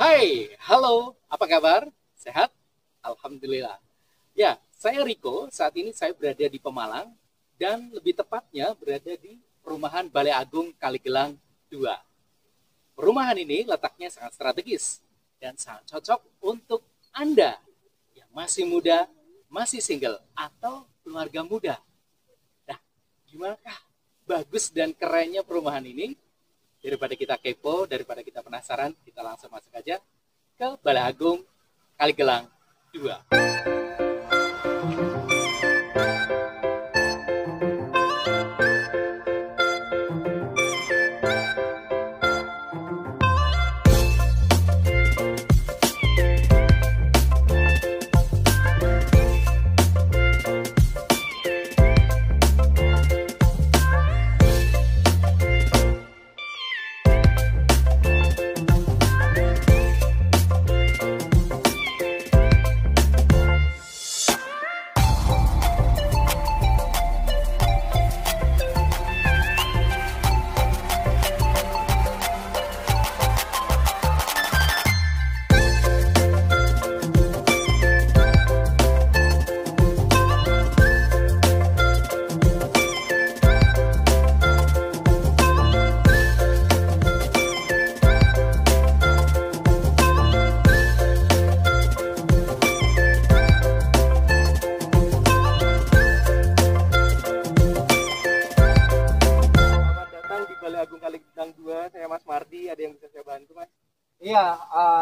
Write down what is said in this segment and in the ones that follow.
Hai, halo, apa kabar? Sehat? Alhamdulillah. Ya, saya Riko, saat ini saya berada di Pemalang dan lebih tepatnya berada di perumahan Balai Agung Kaligelang 2. Perumahan ini letaknya sangat strategis dan sangat cocok untuk Anda yang masih muda, masih single, atau keluarga muda. Nah, gimanakah bagus dan kerennya perumahan ini? Daripada kita kepo, daripada kita penasaran, kita langsung masuk aja ke Balai Agung Kaligelang 2. Selamat datang di Balai Agung Kaligelang 2. Saya Mas Mardi, ada yang bisa saya bantu, Mas? Iya,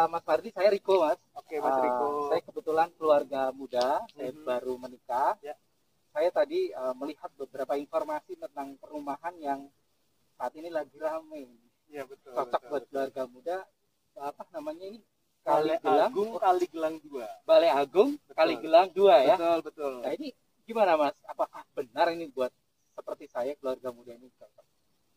Mas Fardi, saya Riko, Mas. Oke, Mas Riko. Saya kebetulan keluarga muda, saya baru menikah. Ya. Saya tadi melihat beberapa informasi tentang perumahan yang saat ini lagi ramai. Iya, betul. Cocok betul, buat betul. keluarga muda. Apa namanya ini? Balai Kaligelang, Agung Kaligelang 2. Balai Agung Betul. Kaligelang 2 ya. Betul, betul. Nah ini gimana, Mas? Apakah benar ini buat seperti saya keluarga muda ini cocok?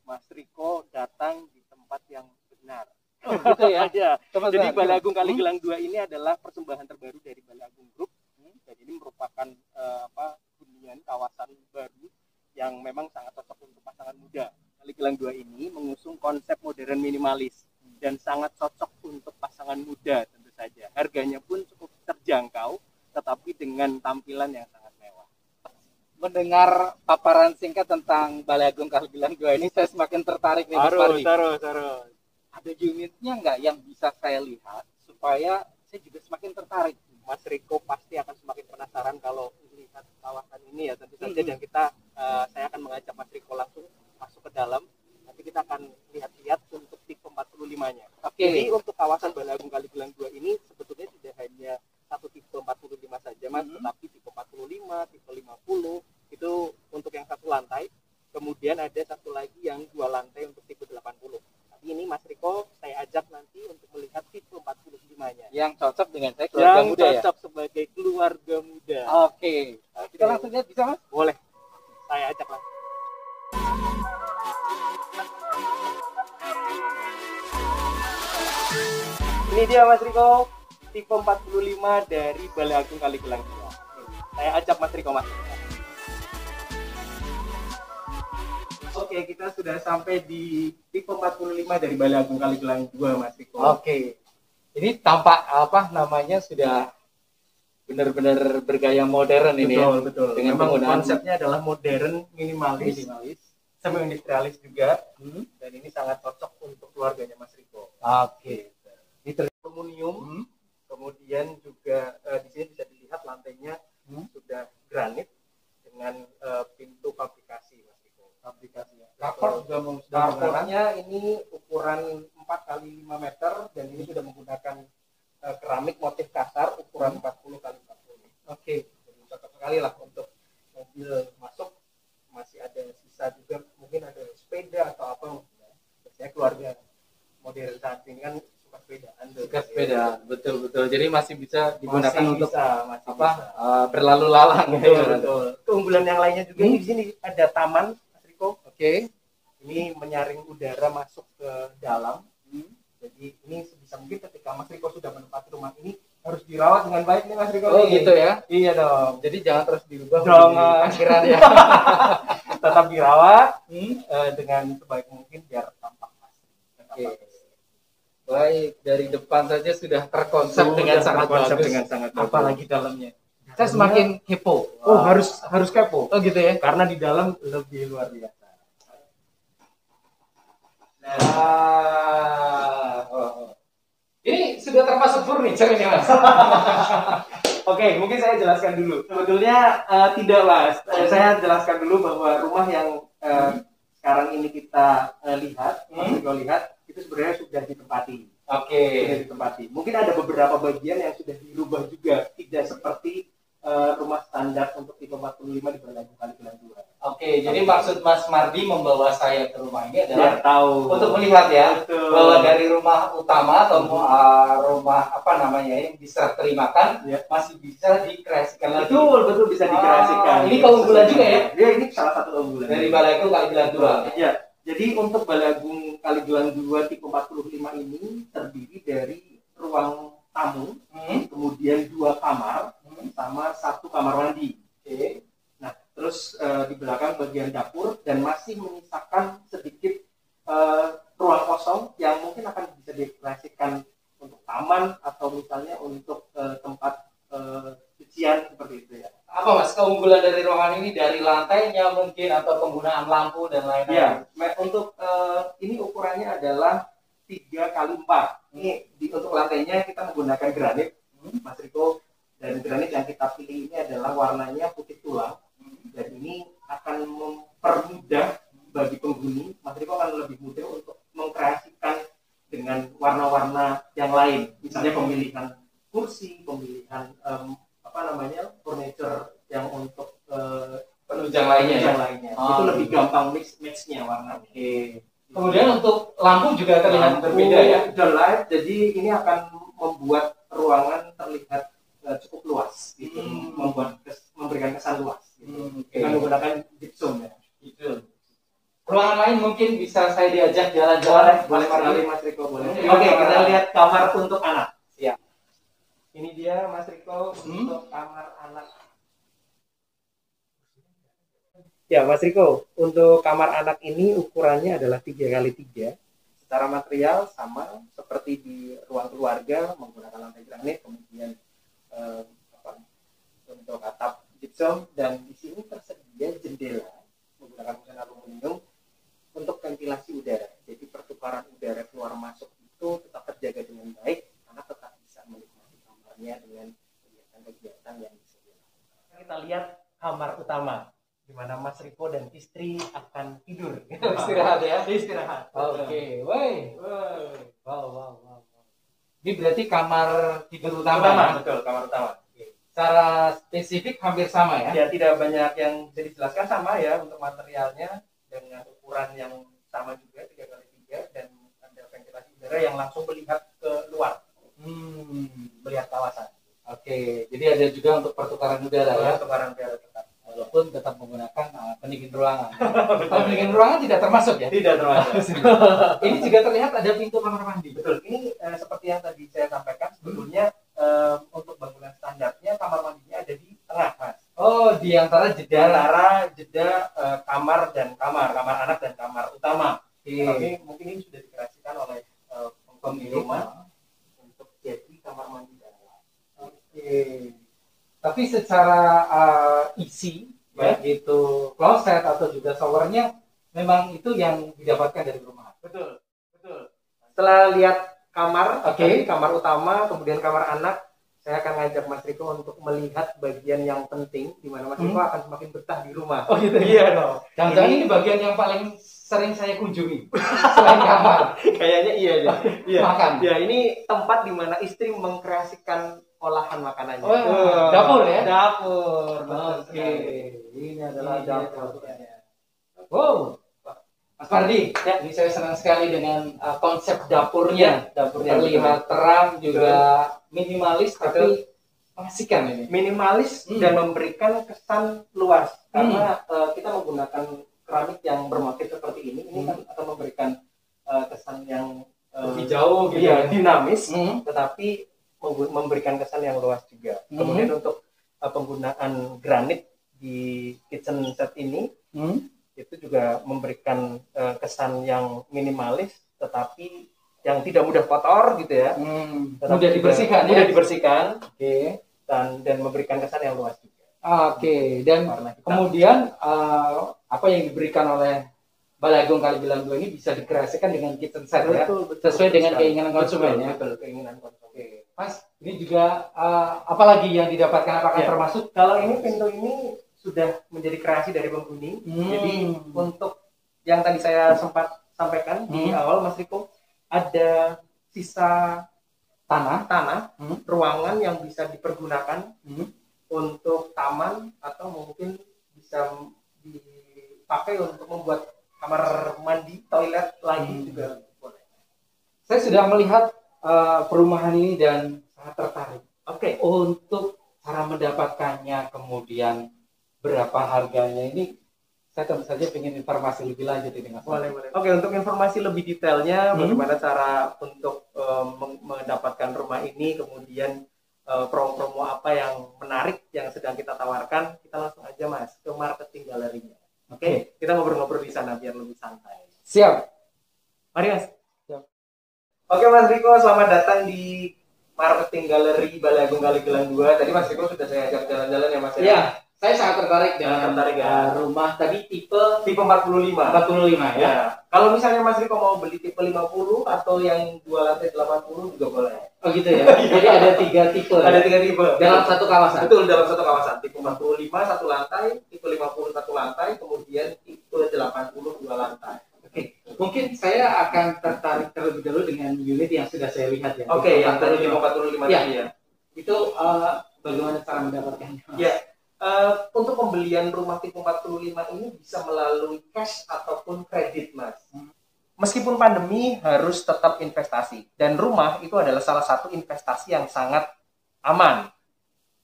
Mas Riko datang di tempat yang benar. Oh, gitu ya. Ya. Tempat Jadi benar. Balai Agung Kaligelang 2 ini adalah persembahan terbaru dari Balai Agung Group. Dan ini merupakan hunian kawasan baru yang memang sangat cocok untuk pasangan muda. Kaligelang 2 ini mengusung konsep modern minimalis dan sangat cocok untuk pasangan muda tentu saja. Harganya pun cukup terjangkau tetapi dengan tampilan yang sangat mewah. Mendengar paparan singkat tentang Balai Agung Kaligelang 2 ini, saya semakin tertarik nih, Mas Fardi. Taruh. Ada unitnya nggak yang bisa saya lihat supaya saya juga semakin tertarik? Mas Riko pasti akan semakin penasaran kalau melihat kawasan ini ya tentu saja. Dan saya akan mengajak Mas Riko langsung masuk ke dalam. Nanti kita akan lihat-lihat untuk tipe 45-nya. Oke. Jadi untuk kawasan Balai Agung Kaligelang 2 ini sebetulnya tidak hanya satu tipe 45 saja, Mas, tetapi tipe 45, tipe 50 itu untuk yang satu lantai. Kemudian ada satu lagi yang dua lantai untuk tipe 80. Tapi ini Mas Riko saya ajak nanti untuk melihat tipe 45-nya. Yang cocok dengan saya keluarga Yang muda ya? cocok sebagai keluarga muda. Oke. Kita langsung lihat, bisa, Mas? Boleh. Saya ajak langsung. Ini dia Mas Riko, tipe 45 dari Balai Agung Kaligelang 2. Saya ajak Mas Riko, Mas. Oke, kita sudah sampai di tipe 45 dari Balai Agung Kaligelang 2, Mas Riko. Oke. Ini tampak apa namanya sudah benar-benar bergaya modern ini ya. Betul. Dengan Memang penggunaan konsepnya adalah modern, minimalis, semi industrialis juga. Dan ini sangat cocok untuk keluarganya Mas Riko. Oke. Ini aluminium, kemudian juga di sini bisa dilihat lantainya sudah granit dengan pintu fabrikasi, Mas Riko. Aplikasinya. Carport juga sudah menggunakan. Carportnya ini ukuran 4 x 5 meter dan ini sudah menggunakan keramik motif kasar ukuran 40 x 40. Oke. Jadi cocok sekali lah untuk mobil masuk. Masih ada sisa juga, mungkin ada sepeda atau apa. Biasanya keluarga modern saat ini kan suka sepedaan. Suka sepeda, betul. Jadi masih bisa digunakan Masih untuk masih apa? bisa. Berlalu lalang. Betul. Keunggulan yang lainnya juga di sini ada taman, Mas Riko. Oke. Ini menyaring udara masuk ke dalam. Jadi ini sebisa mungkin ketika Mas Riko sudah menempati rumah ini harus dirawat dengan baik nih Mas Riko. Oh gitu ya. Iya dong. Jadi jangan terus diubah Jangan. menjadi parkiran ya. Tetap dirawat dengan sebaik mungkin biar tampak asli. Oke. Baik, dari depan saja sudah terkonsep dengan sangat bagus. Dengan sangat bagus. Apalagi dalamnya. Saya semakin kepo. Oh, harus kepo. Oh gitu ya. Karena di dalam lebih luar biasa. Ini sudah termasuk furniture ini Mas. Oke, mungkin saya jelaskan dulu. Sebetulnya tidak Mas. Saya jelaskan dulu bahwa rumah yang sekarang ini kita lihat, Mas Riko lihat, itu sebenarnya sudah ditempati. Oke. Sudah ditempati. Mungkin ada beberapa bagian yang sudah dirubah juga, tidak seperti rumah standar untuk tipe 45 di Balagung Kaligelang 2. Oke, jadi maksud Mas Mardi membawa saya ke rumah ini adalah tahu untuk melihat ya, betul, bahwa dari rumah utama atau rumah apa namanya yang diserah terimakan masih bisa dikreasikan lagi. Betul bisa dikreasikan. Ini keunggulan juga ya? Ya, ini salah satu keunggulan. Dari Balagung Kaligelang 2. Ya, jadi untuk Balagung Kaligelang 2 tipe 45 ini terdiri dari ruang tamu, kemudian 2 kamar, sama 1 kamar mandi. Oke. Nah, terus di belakang bagian dapur dan masih menyisakan sedikit ruang kosong yang mungkin akan bisa dikreasikan untuk taman atau misalnya untuk tempat cucian seperti itu ya. Apa Mas keunggulan dari ruangan ini, dari lantainya mungkin atau penggunaan lampu dan lain-lain? Ya, untuk ini ukurannya adalah 3x4. Ini untuk lantainya kita menggunakan granit, Mas Riko. Dan granit yang kita pilih ini adalah warnanya putih tulang. Dan ini akan mempermudah bagi penghuni, Mas Riko akan lebih mudah untuk mengkreasikan dengan warna-warna yang lain. Misalnya pemilihan kursi, pemilihan furniture yang untuk penunjang lainnya. Itu lebih gampang match-nya warna. Oke. Kemudian untuk lampu juga terlihat berbeda ya. The light, jadi ini akan membuat ruangan terlihat cukup luas, gitu. Memberikan kesan luas. Gitu. Dengan menggunakan gypsum ya. Gitu. Ruangan lain mungkin bisa saya diajak jalan-jalan. Boleh sekali Mas Riko, boleh. Oke, kita lihat kamar untuk anak. Siap. Ini dia Mas Riko untuk kamar anak. Ya Mas Riko, untuk kamar anak ini ukurannya adalah 3x3. Secara material sama seperti di ruang keluarga, menggunakan lantai granit, kemudian untuk atap gypsum, dan di sini tersedia jendela menggunakan mesin aluminium untuk ventilasi udara. Jadi pertukaran udara keluar masuk itu tetap terjaga dengan baik karena tetap bisa menikmati kamarnya dengan kegiatan-kegiatan yang bisa dilakukan. Kita lihat kamar utama di mana Mas Riko dan istri akan tidur. Istirahat ya? Istirahat. Oke. Wow. Ini berarti kamar tidur utama. Betul, kamar utama. Secara spesifik hampir sama ya? Ya, tidak banyak yang bisa dijelaskan, sama ya untuk materialnya dengan ukuran yang sama juga 3x3 dan ada ventilasi udara yang langsung melihat ke luar. Melihat kawasan. Oke, jadi ada juga untuk pertukaran udara ya? Pertukaran udara tetap. Walaupun tetap menggunakan pendingin ruangan. Pendingin ruangan tidak termasuk ya? Tidak termasuk. Ini juga terlihat ada pintu kamar mandi. Betul. Ini seperti yang tadi saya sampaikan, sebetulnya untuk bangunan standarnya kamar mandinya ada di tengah, Mas. Oh, di antara jeda kamar anak dan kamar utama. Tapi mungkin ini sudah dikreasikan oleh pemilik rumah untuk jadi kamar mandi dalam. Oke. Tapi secara isi, baik itu kloset atau juga showernya, memang itu yang didapatkan dari rumah. Betul. Setelah lihat kamar, kamar utama, kemudian kamar anak, saya akan ngajak Mas Riko untuk melihat bagian yang penting di mana Mas Riko akan semakin betah di rumah. Oh gitu. Iya dong. Jangan-jangan ini bagian yang paling sering saya kunjungi selain kamar. Kayaknya iya deh. Iya. Makan. Ya, ini tempat di mana istri mengkreasikan olahan makanannya. Dapur ya? Dapur. Oke. Ini adalah dapur. Wow. Mas Pardi, ya, ini saya senang sekali dengan konsep dapurnya. Dapurnya terlihat terang, juga minimalis, tapi mengasihkan ini. Minimalis dan memberikan kesan luas. Karena kita menggunakan keramik yang bermotif seperti ini kan akan memberikan kesan yang lebih jauh, gitu ya, dinamis, tetapi memberikan kesan yang luas juga. Kemudian untuk penggunaan granit di kitchen set ini, itu juga memberikan kesan yang minimalis, tetapi yang tidak mudah kotor gitu ya. Mudah dibersihkan ya. Mudah dibersihkan. Oke. Dan memberikan kesan yang luas juga. Oke. Dan kemudian apa yang diberikan oleh Balai Agung Kaligelang 2 ini bisa dikreasikan dengan kitchen set ya. Sesuai dengan keinginan konsumen ya. Betul, keinginan konsumen. Oke. Mas, ini juga apalagi yang didapatkan, apakah termasuk? Kalau ini pintu ini sudah menjadi kreasi dari penghuni. Jadi untuk yang tadi saya sempat sampaikan di awal, Mas Riko, ada sisa tanah ruangan yang bisa dipergunakan untuk taman atau mungkin bisa dipakai untuk membuat kamar mandi, toilet lagi juga boleh. Saya sudah melihat perumahan ini dan sangat tertarik. Oke. Untuk cara mendapatkannya, kemudian berapa harganya, ini saya tentu saja ingin informasi lebih lanjut ini Mas. Boleh. Oke, untuk informasi lebih detailnya bagaimana cara untuk mendapatkan rumah ini, kemudian promo-promo apa yang menarik yang sedang kita tawarkan, kita langsung aja Mas ke marketing galerinya. Oke, kita ngobrol-ngobrol di sana biar lebih santai. Siap. Mari Mas. Siap. Oke Mas Riko, selamat datang di marketing galeri Balai Agung Kaligelang 2. Tadi Mas Riko sudah saya ajak jalan-jalan ya Mas ya? Iya, saya sangat tertarik dengan rumah tadi tipe 45 ya. Kalau misalnya Mas Riko mau beli tipe 50 atau yang 2 lantai 80 juga boleh. Oh gitu ya. Jadi ada 3 tipe. Ada 3 tipe dalam satu kawasan. Betul, dalam satu kawasan. Tipe 45 satu lantai, tipe 50 satu lantai, kemudian tipe 80 2 lantai. Oke. Mungkin saya akan tertarik terlebih dahulu dengan unit yang sudah saya lihat ya. Oke, yang tadi 45 tadi ya. Itu bagaimana cara mendapatkannya? Ya. Untuk pembelian rumah tipe 45 ini bisa melalui cash ataupun kredit, Mas. Meskipun pandemi harus tetap investasi, dan rumah itu adalah salah satu investasi yang sangat aman.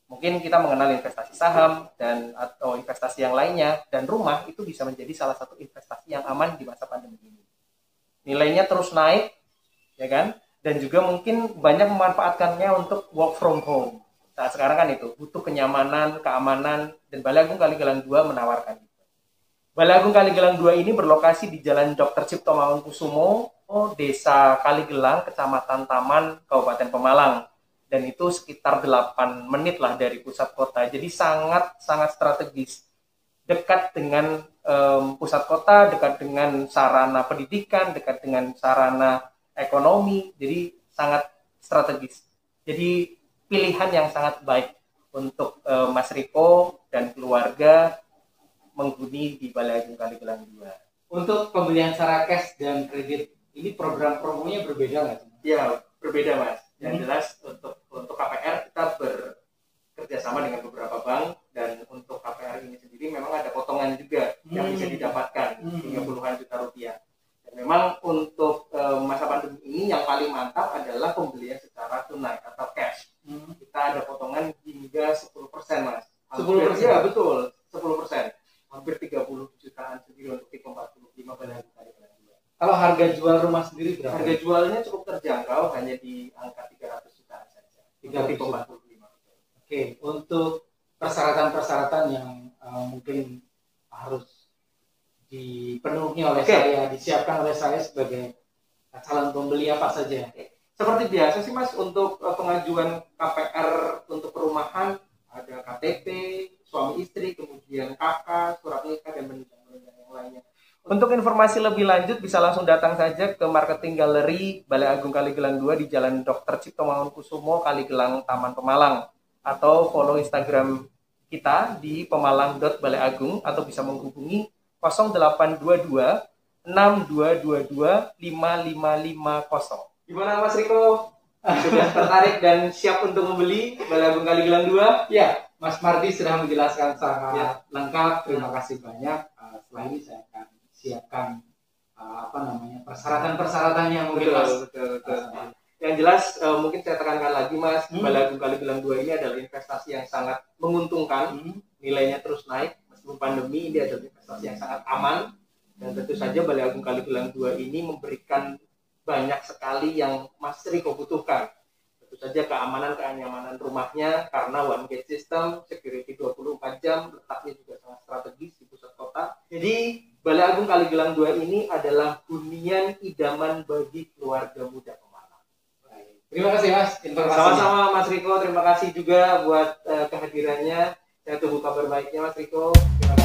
Mungkin kita mengenal investasi saham dan atau investasi yang lainnya, dan rumah itu bisa menjadi salah satu investasi yang aman di masa pandemi ini. Nilainya terus naik, ya kan? Dan juga mungkin banyak memanfaatkannya untuk work from home. Saat sekarang kan itu butuh kenyamanan, keamanan, dan Balai Agung Kaligelang 2 menawarkan itu. Balai Agung Kaligelang 2 ini berlokasi di Jalan Dr. Cipto Mangunkusumo, Desa Kaligelang, Kecamatan Taman, Kabupaten Pemalang. Dan itu sekitar 8 menit lah dari pusat kota. Jadi sangat strategis. Dekat dengan pusat kota, dekat dengan sarana pendidikan, dekat dengan sarana ekonomi. Jadi sangat strategis. Jadi pilihan yang sangat baik untuk Mas Riko dan keluarga menghuni di Balai Agung Kaligelang 2. Untuk pembelian secara cash dan kredit, ini program promonya berbeda nggak? Ya, berbeda Mas. Yang jelas untuk KPR kita bekerja sama dengan beberapa bank, dan untuk KPR ini sendiri memang ada potongan juga yang bisa didapatkan hingga puluhan juta rupiah. Dan memang untuk masa pandemi ini yang paling mantap adalah pembelian secara tunai atau cash. Kita ada potongan hingga 10% Mas. 10%? Ya betul, 10%. Hampir 30 jutaan sendiri untuk tipe 45 Balai Agung Kaligelang 2. Kalau harga jual rumah sendiri berapa? Harga jualnya cukup terjangkau, hanya di angka 300 jutaan saja. 300 tipe 45. Oke, untuk persyaratan-persyaratan yang mungkin harus dipenuhi oleh saya, disiapkan oleh saya sebagai calon pembeli apa saja? Seperti biasa sih Mas, untuk pengajuan KPR untuk perumahan ada KTP, suami istri, kemudian kakak, surat nikah, dan penunjang yang lainnya. Untuk informasi lebih lanjut bisa langsung datang saja ke marketing galeri Balai Agung Kaligelang 2 di Jalan Dr. Cipto Mangunkusumo, Kaligelang, Taman Pemalang, atau follow Instagram kita di pemalang.balaiagung, atau bisa menghubungi 0822 6222 5550. Gimana Mas Riko? Sudah tertarik dan siap untuk membeli Balai Agung Kaligelang 2? Ya, Mas Mardi sudah menjelaskan sangat lengkap. Terima kasih banyak. Setelah ini saya akan siapkan persyaratan-persyaratannya mungkin. Betul. Yang jelas mungkin saya tekankan lagi Mas, Balai Agung Kaligelang 2 ini adalah investasi yang sangat menguntungkan. Nilainya terus naik meskipun pandemi. Ini adalah investasi yang sangat aman, dan tentu saja Balai Agung Kaligelang 2 ini memberikan banyak sekali yang Mas Riko butuhkan. Tentu saja kenyamanan rumahnya karena one gate system, security 24 jam, letaknya juga sangat strategis di pusat kota. Jadi Balai Agung Kaligelang 2 ini adalah hunian idaman bagi keluarga muda Pemalang. Terima kasih Mas informasinya. Sama-sama Mas Riko, terima kasih juga buat kehadirannya. Saya tunggu kabar baiknya Mas Riko. Terima kasih.